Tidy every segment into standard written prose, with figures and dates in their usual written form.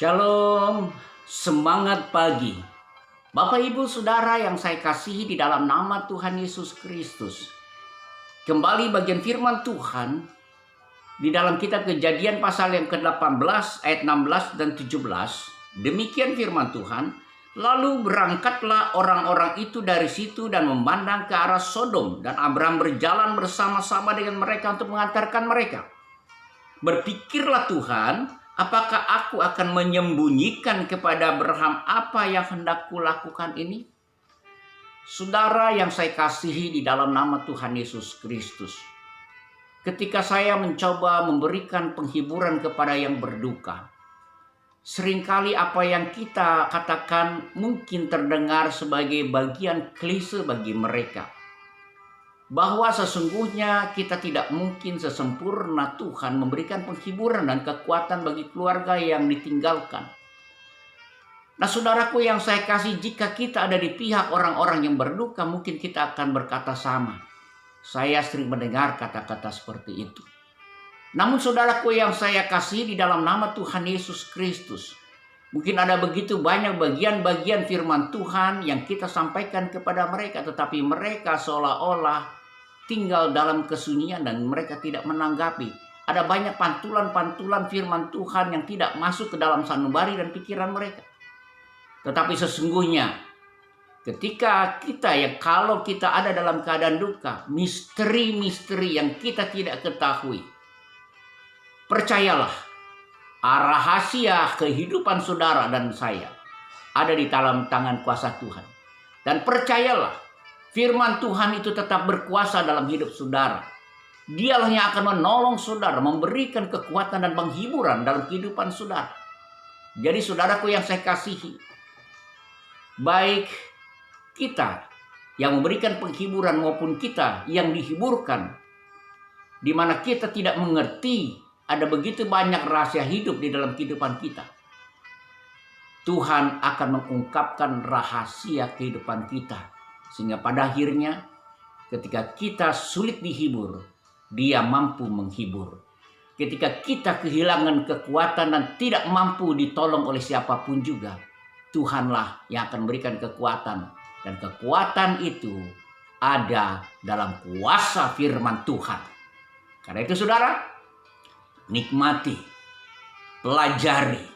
Shalom, semangat pagi. Bapak Ibu Saudara yang saya kasihi di dalam nama Tuhan Yesus Kristus. Kembali bagian firman Tuhan di dalam kitab Kejadian pasal yang ke-18 ayat 16 dan 17. Demikian firman Tuhan. Lalu berangkatlah orang-orang itu dari situ dan memandang ke arah Sodom, dan Abraham berjalan bersama-sama dengan mereka untuk mengantarkan mereka. Berpikirlah Tuhan, apakah aku akan menyembunyikan kepada Abraham apa yang hendak kulakukan ini? Saudara yang saya kasihi di dalam nama Tuhan Yesus Kristus, ketika saya mencoba memberikan penghiburan kepada yang berduka, seringkali apa yang kita katakan mungkin terdengar sebagai bagian klise bagi mereka. Bahwa sesungguhnya kita tidak mungkin sesempurna Tuhan memberikan penghiburan dan kekuatan bagi keluarga yang ditinggalkan. Nah, saudaraku yang saya kasih, jika kita ada di pihak orang-orang yang berduka, mungkin kita akan berkata sama. Saya sering mendengar kata-kata seperti itu. Namun saudaraku yang saya kasih di dalam nama Tuhan Yesus Kristus, mungkin ada begitu banyak bagian-bagian firman Tuhan yang kita sampaikan kepada mereka, tetapi mereka seolah-olah tinggal dalam kesunyian dan mereka tidak menanggapi. Ada banyak pantulan-pantulan firman Tuhan yang tidak masuk ke dalam sanubari dan pikiran mereka. Tetapi sesungguhnya ketika kalau kita ada dalam keadaan duka, misteri-misteri yang kita tidak ketahui, percayalah, rahasia kehidupan saudara dan saya ada di dalam tangan kuasa Tuhan. Dan percayalah, firman Tuhan itu tetap berkuasa dalam hidup saudara. Dialah yang akan menolong saudara, memberikan kekuatan dan penghiburan dalam kehidupan saudara. Jadi saudaraku yang saya kasihi, baik kita yang memberikan penghiburan maupun kita yang dihiburkan, di mana kita tidak mengerti ada begitu banyak rahasia hidup di dalam kehidupan kita, Tuhan akan mengungkapkan rahasia kehidupan kita. Sehingga pada akhirnya ketika kita sulit dihibur, Dia mampu menghibur. Ketika kita kehilangan kekuatan dan tidak mampu ditolong oleh siapapun juga, Tuhanlah yang akan memberikan kekuatan. Dan kekuatan itu ada dalam kuasa firman Tuhan. Karena itu saudara, nikmati, pelajari,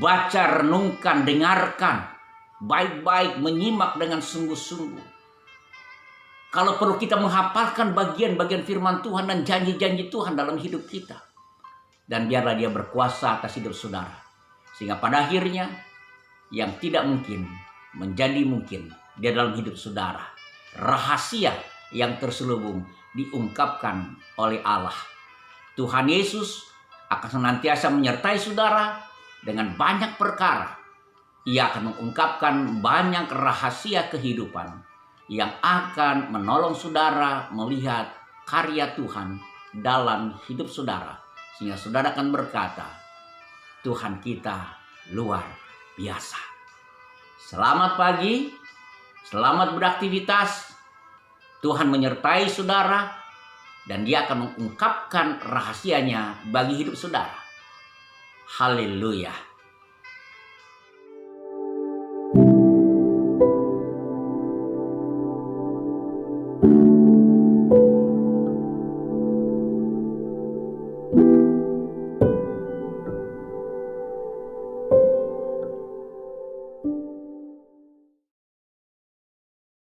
baca, renungkan, dengarkan baik-baik, menyimak dengan sungguh-sungguh. Kalau perlu kita menghafalkan bagian-bagian firman Tuhan dan janji-janji Tuhan dalam hidup kita. Dan biarlah Dia berkuasa atas hidup saudara. Sehingga pada akhirnya yang tidak mungkin menjadi mungkin di dalam hidup saudara. Rahasia yang terselubung diungkapkan oleh Allah. Tuhan Yesus akan senantiasa menyertai saudara dengan banyak perkara. Ia akan mengungkapkan banyak rahasia kehidupan yang akan menolong saudara melihat karya Tuhan dalam hidup saudara. Sehingga saudara akan berkata, Tuhan kita luar biasa. Selamat pagi, selamat beraktivitas. Tuhan menyertai saudara dan Dia akan mengungkapkan rahasianya bagi hidup saudara. Haleluya.